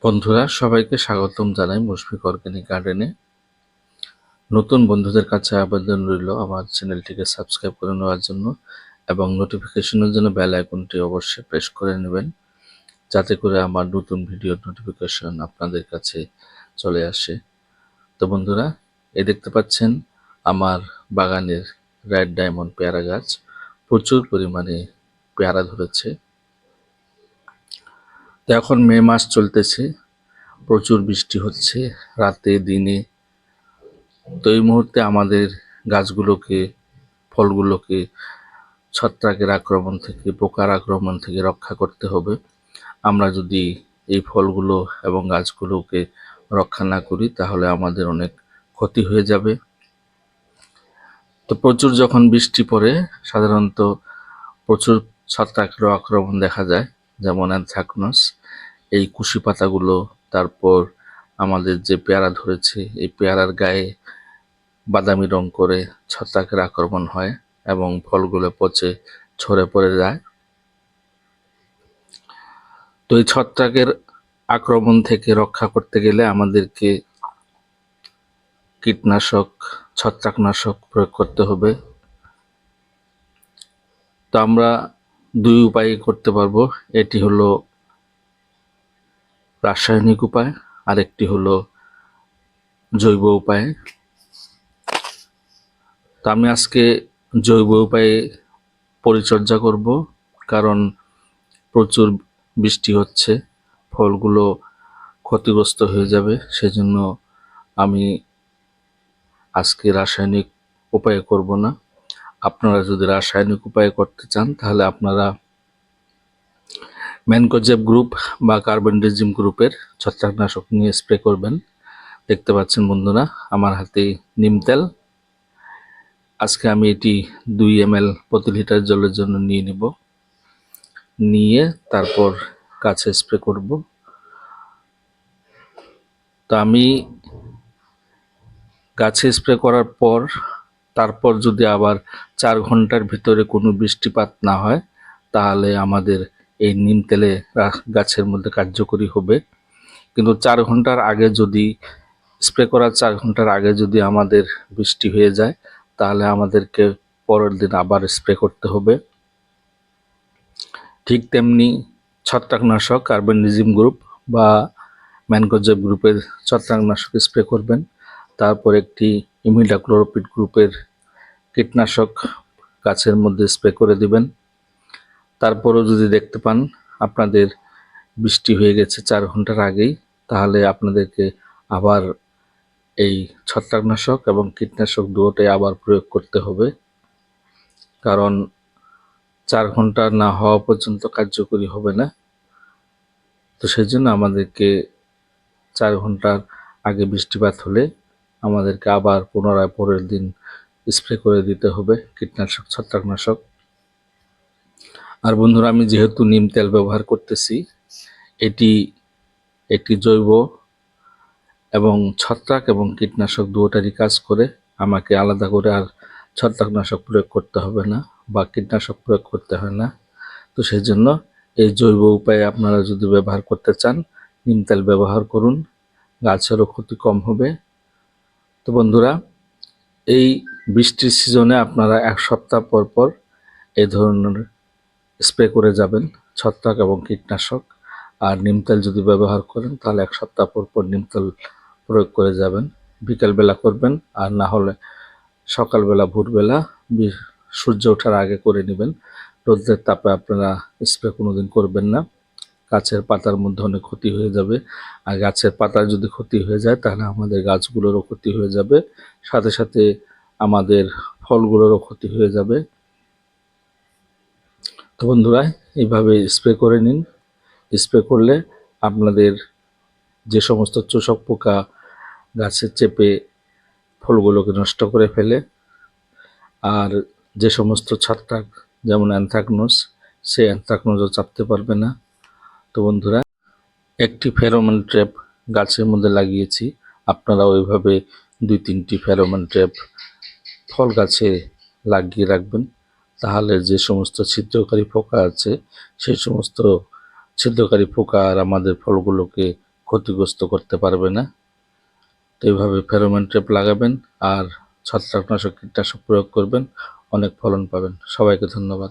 বন্ধুরা সবাইকে স্বাগতম জানাই মুশফিক অর্গানিক গার্ডেনে। নতুন বন্ধুদের কাছে আবেদন রইল আমার চ্যানেলটিকে সাবস্ক্রাইব করে নেওয়ার জন্য এবং নোটিফিকেশনের জন্য বেল আইকনটি অবশ্যই প্রেস করে নেবেন, যাতে করে আমার নতুন ভিডিওর নোটিফিকেশন আপনাদের কাছে চলে আসে। তো বন্ধুরা, এই দেখতে পাচ্ছেন আমার বাগানের রেড ডায়মন্ড পেয়ারা গাছ প্রচুর পরিমাণে পেয়ারা ধরেছে। তো এখন মে মাস চলতেছে, প্রচুর বৃষ্টি হচ্ছে রাতে দিনে। তো এই মুহূর্তে আমাদের গাছগুলোকে, ফলগুলোকে ছত্রাকের আক্রমণ থেকে, পোকার আক্রমণ থেকে রক্ষা করতে হবে। আমরা যদি এই ফলগুলো এবং গাছগুলোকে রক্ষা না করি তাহলে আমাদের অনেক ক্ষতি হয়ে যাবে। তো প্রচুর যখন বৃষ্টি পড়ে সাধারণত প্রচুর ছত্রাকের আক্রমণ দেখা যায়, যেমন অ্যানথ্রাকনোস। এই কুশি পাতাগুলো, তারপর আমাদের যে পেয়ারা ধরেছে এই পেয়ারার গায়ে বাদামি রং করে ছত্রাকের আক্রমণ হয় এবং ফলগুলো পচে ঝরে পড়ে যায়। তো এই ছত্রাকের আক্রমণ থেকে রক্ষা করতে গেলে আমাদেরকে কীটনাশক, ছত্রাকনাশক প্রয়োগ করতে হবে। তো আমরা দুই উপায়ে করতে পারবো। এটি হলো রাসায়নিক উপায়, আরেকটি হলো জৈব উপায়। তো আমি আজকে জৈব উপায়ে পরিচর্যা করব, কারণ প্রচুর বৃষ্টি হচ্ছে, ফলগুলো ক্ষতিগ্রস্ত হয়ে যাবে। সেজন্য আমি আজকে রাসায়নিক উপায়ে করব না। আপনারা যদি রাসায়নিক উপায়ে করতে চান তাহলে আপনারা ম্যানকোজেব গ্রুপ বা কার্বনডিজিম গ্রুপের ছত্রাকনাশক নিয়ে স্প্রে করবেন। দেখতে পাচ্ছেন বন্ধুরা আমার হাতে নিম তেল। আজকে আমি এটি 2 ml প্রতি লিটার জলের জন্য নিয়ে নেব, নিয়ে তারপর গাছে স্প্রে করব। তো আমি গাছে স্প্রে করার পর তারপর যদি আবার 4 ঘন্টার ভিতরে কোনো বৃষ্টিপাত না হয় তাহলে আমাদের এই নিম তেলে গাছের মধ্যে কার্যকরী হবে। কিন্তু 4 ঘন্টার আগে যদি স্প্রে করার 4 ঘন্টার আগে যদি আমাদের বৃষ্টি হয়ে যায় তাহলে আমাদেরকে পরের দিন আবার স্প্রে করতে হবে। ঠিক তেমনি ছত্রাকনাশক কার্বনডিজিম গ্রুপ বা ম্যানকোজেব গ্রুপের ছত্রাকনাশক স্প্রে করবেন। তারপর একটি ইমিডাক্লোরোপিড গ্রুপের কীটনাশক গাছের মধ্যে স্প্রে করে দিবেন। তারপরও যদি দেখতে পান আপনাদের বৃষ্টি হয়ে গেছে 4 ঘন্টার আগেই, তাহলে আপনাদেরকে আবার এই ছত্রাকনাশক এবং কীটনাশক দুটোই আবার প্রয়োগ করতে হবে, কারণ 4 ঘন্টা না হওয়া পর্যন্ত কার্যকরী হবে না। তো সেই জন্য আমাদেরকে 4 ঘন্টার আগে বৃষ্টিপাত হলে আমাদেরকে আবার পুনরায় পরের দিন স্প্রে করে দিতে হবে কীটনাশক, ছত্রাকনাশক। আর বন্ধুরা, আমি যেহেতু নিম তেল ব্যবহার করতেছি, এটি একটি জৈব এবং ছত্রাক এবং কীটনাশক দুটোরই কাজ করে। আমাকে আলাদা করে আর ছত্রাকনাশক প্রয়োগ করতে হবে না বা কীটনাশক প্রয়োগ করতে হয় না। তো সেই জন্য এই জৈব উপায়ে আপনারা যদি ব্যবহার করতে চান নিম তেল ব্যবহার করুন, গাছেরও ক্ষতি কম হবে। তো বন্ধুরা, এই বৃষ্টির সিজনে আপনারা 1 সপ্তাহ পর পর এই ধরনের স্প্রে করে যাবেন ছত্রাক এবং কীটনাশক। আর নিম তেল যদি ব্যবহার করেন তাহলে 1 সপ্তাহ পর পর নিম তেল প্রয়োগ করে যাবেন। বিকালবেলা করবেন, আর না হলে সকালবেলা, ভোরবেলা সূর্য ওঠার আগে করে নেবেন। রোদের তাপে আপনারা স্প্রে কোনোদিন করবেন না, গাছের পাতার মধ্যে অনেক ক্ষতি হয়ে যাবে। আর গাছের পাতার যদি ক্ষতি হয়ে যায় তাহলে আমাদের গাছগুলোরও ক্ষতি হয়ে যাবে, সাথে সাথে আমাদের ফলগুলোরও ক্ষতি হয়ে যাবে। তো বন্ধুরা, এইভাবে স্প্রে করে নিন। স্প্রে করলে আপনাদের যে সমস্ত চোষক পোকা গাছে চেপে ফলগুলোকে নষ্ট করে ফেলে, আর যে সমস্ত ছত্রাক যেমন অ্যানথ্রাকনোস, সেই অ্যানথ্রাকনোসও চাপতে পারবে না। তো বন্ধুরা, একটি ফেরোমন ট্র্যাপ গাছের মধ্যে লাগিয়েছি, আপনারা ওইভাবে 2-3টি ফেরোমন ট্র্যাপ ফল গাছে লাগিয়ে রাখবেন। তাহলে যে সমস্ত ছিদ্রকারী পোকা আছে সেই সমস্ত ছিদ্রকারী পোকা আর আমাদের ফলগুলোকে ক্ষতিগ্রস্ত করতে পারবে না। তো এইভাবে ফেরোমন ট্র্যাপ লাগাবেন আর ছত্রাকনাশক কীটনাশক প্রয়োগ করবেন, অনেক ফলন পাবেন। সবাইকে ধন্যবাদ।